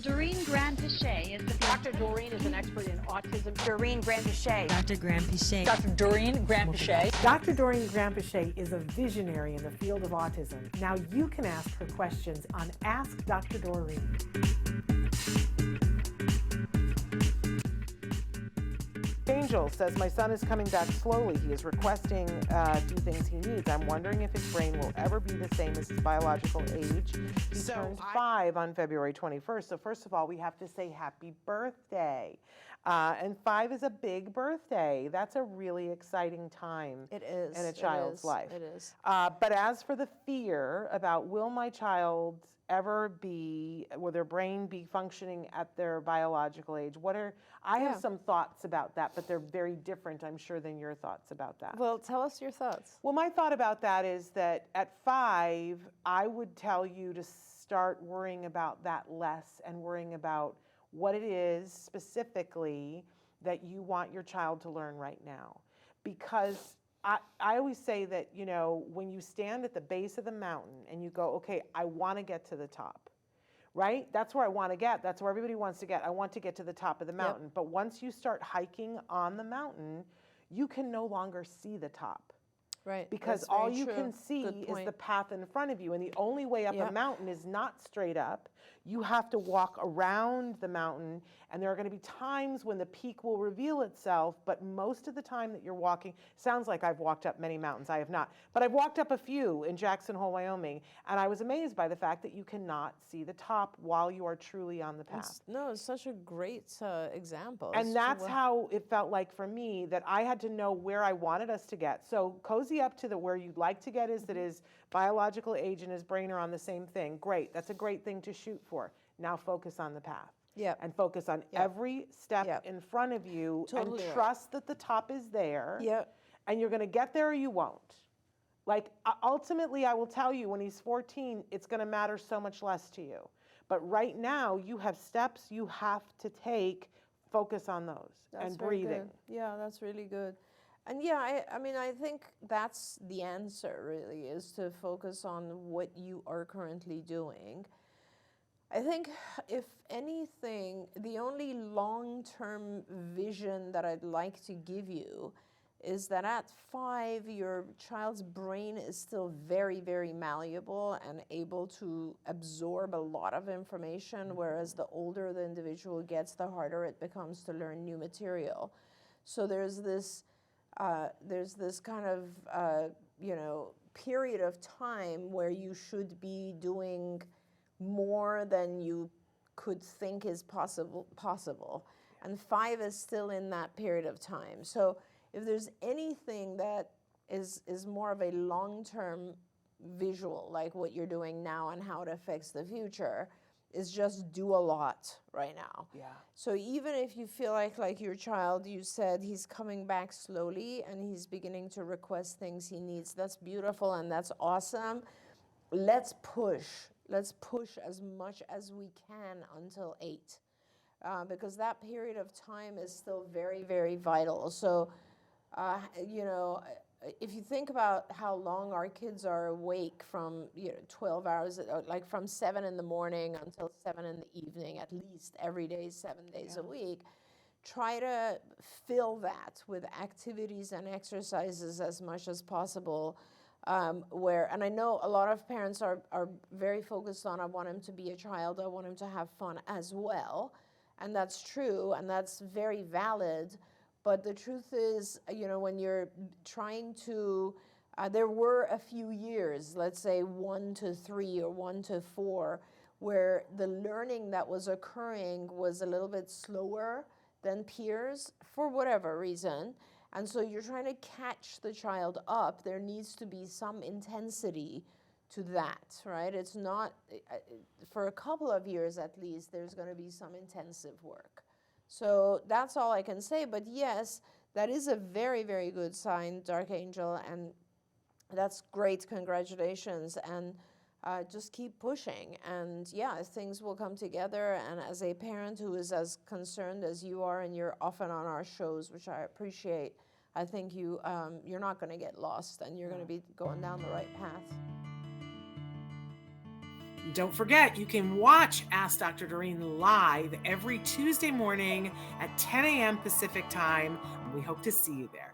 Doreen 𝗏𝗏𝗧 is the Dr. Doreen is an expert in autism. Doreen 𝗏𝗏𝗧. Dr. 𝗏𝗏𝗧. Dr. Doreen 𝗏𝗏𝗧. Dr. Doreen 𝗏𝗏𝗧 is a visionary in the field of autism. Now you can ask her questions on Ask Dr. Doreen. Angel says, my son is coming back slowly. He is requesting a few things he needs. I'm wondering if his brain will ever be the same as his biological age. He turned 5 on February 21st. So first of all, we have to say happy birthday. And 5 is a big birthday. That's a really exciting time. It is. In a child's life. It is. But as for the fear about will my child ever will their brain be functioning at their biological age? I have some thoughts about that, but they're very different, I'm sure, than your thoughts about that. Well, tell us your thoughts. Well, my thought about that is that at 5, I would tell you to start worrying about that less and worrying about what it is specifically that you want your child to learn right now. Because I always say that, you know, when you stand at the base of the mountain and you go, okay, I want to get to the top, right? That's where I want to get. That's where everybody wants to get. I want to get to the top of the mountain. Yep. But once you start hiking on the mountain, you can no longer see the top. Right. Because all you can see is the path in front of you. And the only way up a mountain is not straight up. You have to walk around the mountain, and there are going to be times when the peak will reveal itself, but most of the time that you're walking, sounds like I've walked up many mountains, I have not, but I've walked up a few in Jackson Hole, Wyoming, and I was amazed by the fact that you cannot see the top while you are truly on the path. It's such a great example. And that's how it felt like for me, that I had to know where I wanted us to get. So cozy up to where you'd like to get is that his biological age and his brain are on the same thing. Great, that's a great thing to shoot for. Now focus on the path. And focus on every step in front of you and trust that the top is there. And you're going to get there or you won't. Like, ultimately, I will tell you, when he's 14, it's going to matter so much less to you. But right now, you have steps you have to take. Focus on those. And breathing. Yeah, that's really good. And yeah, I mean, I think that's the answer, really, is to focus on what you are currently doing. I think, if anything, the only long-term vision that I'd like to give you is that at 5, your child's brain is still very, very malleable and able to absorb a lot of information, whereas the older the individual gets, the harder it becomes to learn new material. So there's this kind of, you know, period of time where you should be doing more than you could think is possible. And 5 is still in that period of time. So if there's anything that is more of a long-term visual, like what you're doing now and how it affects the future, is just do a lot right now. So even if you feel like your child, you said he's coming back slowly and he's beginning to request things he needs, that's beautiful and that's awesome. Let's push as much as we can until 8, because that period of time is still very, very vital. So, you know, if you think about how long our kids are awake from 12 hours, like from 7 in the morning until 7 in the evening, at least every day, 7 days a week, try to fill that with activities and exercises as much as possible. And I know a lot of parents are very focused on, I want him to be a child, I want him to have fun as well. And that's true, and that's very valid. But the truth is, you know, when you're trying to, there were a few years, let's say 1 to 3 or 1 to 4, where the learning that was occurring was a little bit slower than peers for whatever reason. And so you're trying to catch the child up. There needs to be some intensity to that, right? It's not, for a couple of years at least, there's going to be some intensive work. So that's all I can say. But yes, that is a very, very good sign, Dark Angel, and that's great. Congratulations. And just keep pushing. And yeah, things will come together. And as a parent who is as concerned as you are, and you're often on our shows, which I appreciate, I think you're not going to get lost, and you're going to be going down the right path. Don't forget, you can watch Ask Dr. Doreen live every Tuesday morning at 10 a.m. Pacific time. We hope to see you there.